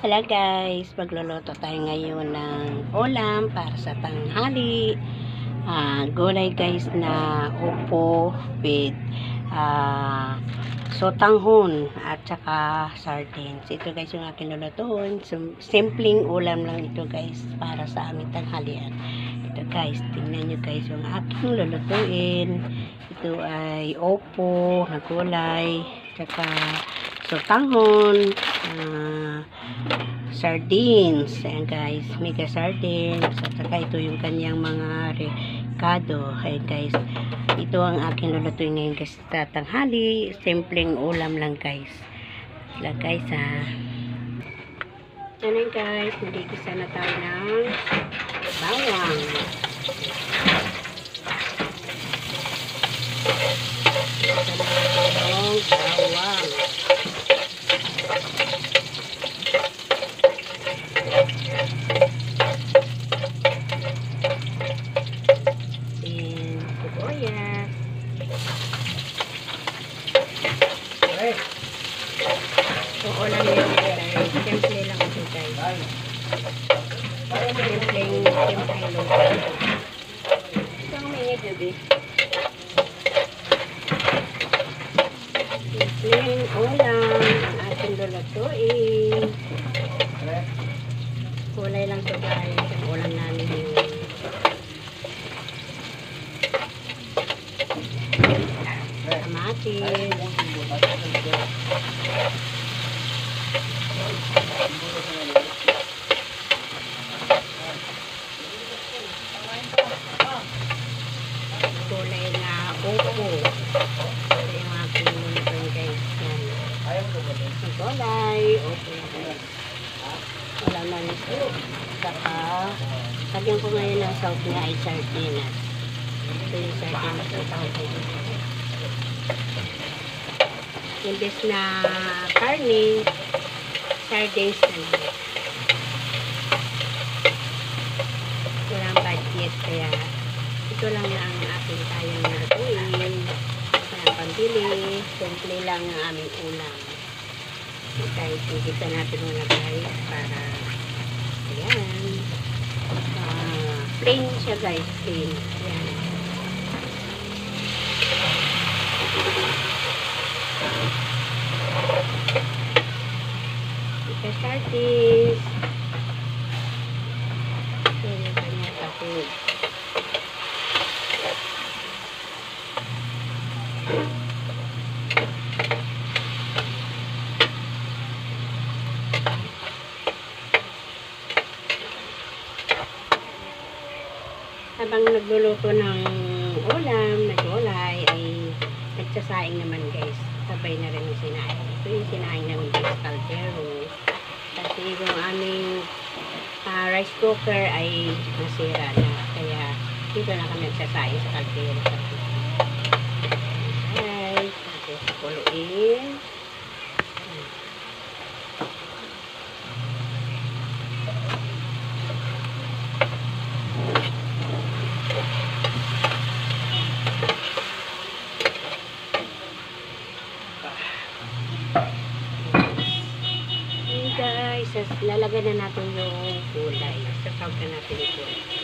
Hello guys, magluluto tayo ngayon ng ulam para sa tanghali. Gulay guys na upo with sotanghon at saka sardines. Ito guys yung aking lulutuin. Simpleng ulam lang ito guys para sa aming tanghalian. Ito guys, tingnan nyo guys yung aking lulutuin. Ito ay upo na gulay, saka sotanghon, sardines. Ayan guys, mega sardines. At saka ito yung kanyang mga recado. Ayan guys, ito ang aking lulutuin ngayon guys sa tanghali. Simpleng ulam lang guys. Sila guys Ayan guys, nagigisa na tayo ng bawang. Bawang. Sibuyas. Uulan nyo guys. Simple lang ito guys. Simpleng luto. Ito ang may gabi. Simpleng ulam ang ating lulutuin. Kulay lang ito guys. Ang ulam namin yung kamatis. Kulay na upo. Ito yung aking lulutuin guys. Ang kulay upo guys. Wala man ito. Saka lagyan ko ngayon ng salt niya ay sardinas. Ito yung sardinas na tawag ito. Imbes na karne, sardines na lang. Walang budget, kaya ito lang ang aking kayang nalutuin. Walang pambili, simple lang ang aming ulam. Kahit higisa natin muna guys para ayan. Plain siya guys, plain. Ayan. Sardines. Ito yung kanya kapit. Habang nagluluto ng ulam, nag-ulay, ay nagsasaing naman guys. Sabay na rin yung sinaing. Ito yung sinaing namin guys, kaldero. Kasi yung aming rice cooker ay nasira na. Kaya dito na kami nagsasaing sa kaldero. Guys, natin kuluin. Guys, lalagyan na natin yung gulay. Sasawag na natin yung gulay.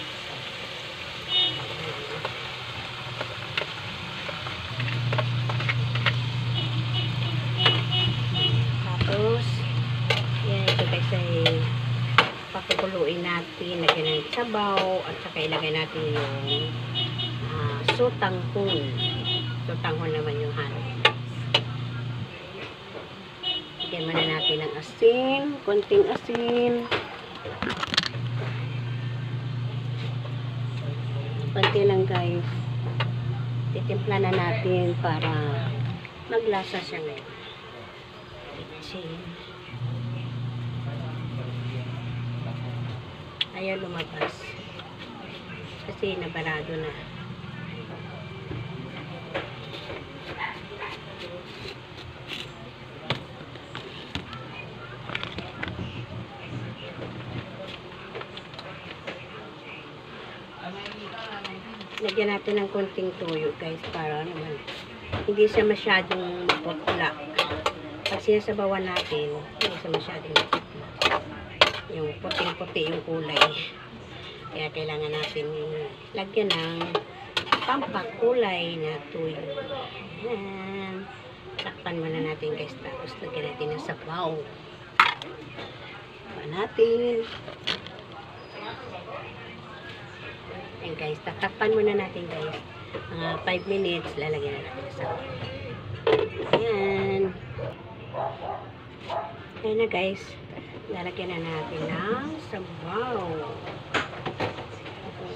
Tapos, yan ito guys ay pakukuluin natin. Lagyan natin sabaw at saka ilagay natin yung sotanghon. Sotanghon naman yung hanap. Lagyan muna natin ng asin, konting asin. Konti lang guys. Titimpla na natin para maglasa siya ngayon. Asin. Ayaw lumabas. Kasi nabarado na. Lagyan natin ng konting toyo guys para naman hindi siya masyadong putla. Pag sinasabawan natin, hindi siya masyadong putla. Yung puting-puti yung kulay. Kaya kailangan natin lagyan ng pampakulay na tuyo. Ayan. Takpan muna natin guys. Tapos lagyan natin ng sabaw. Takpan natin. Ayan guys. Takpan muna natin guys. Mga 5 minutes. Lalagyan na natin ng sabaw. Ayan. Ayan na guys. Lalagyan na natin ng sabaw.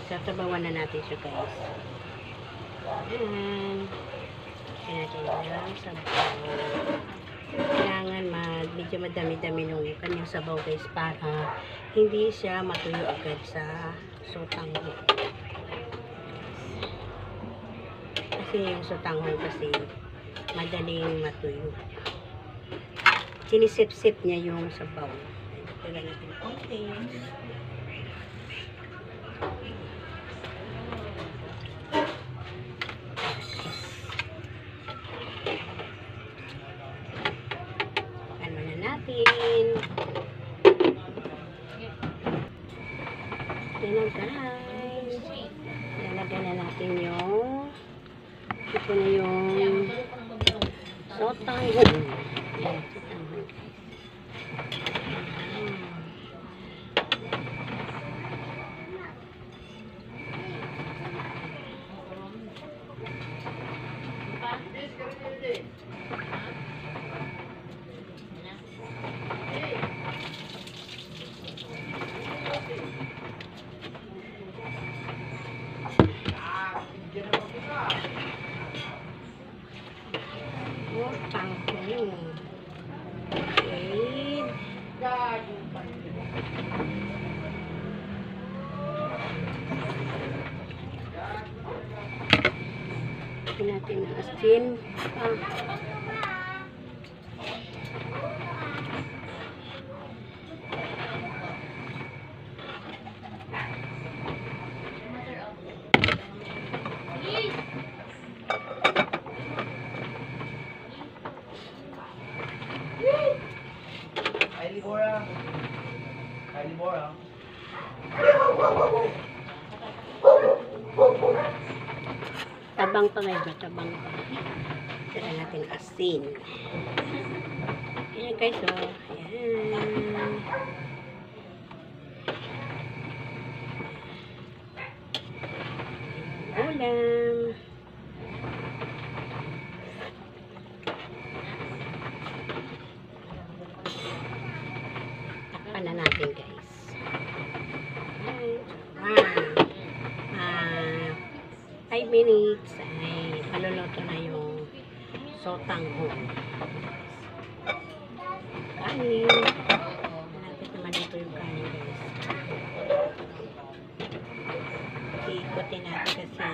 Sasabawan na natin siya guys. Ayan. Lagyan natin ng sabaw. Kailangan medyo madami-dami nung kanyang sabaw guys para hindi siya matuyo agad sa sotanghon. Kasi yung sotanghon kasi madaling matuyo. Sinisip-sip niya yung sabaw. Lagyan natin konti. Ano na natin? Yan na guys. Lalagyan na natin yung ito na yung sotanghon. Yan, sotanghon guys. Natin ang asin. Tabang pa guys, tabang pa. Tira natin asin. Ayan guys, oh. Ayan. Ulam. Takpan na natin guys. Ayan. 5 minutes ay paluluto na yung sotanghon. Kanin. Malapit naman ito yung kanin guys. Ikutin natin kasi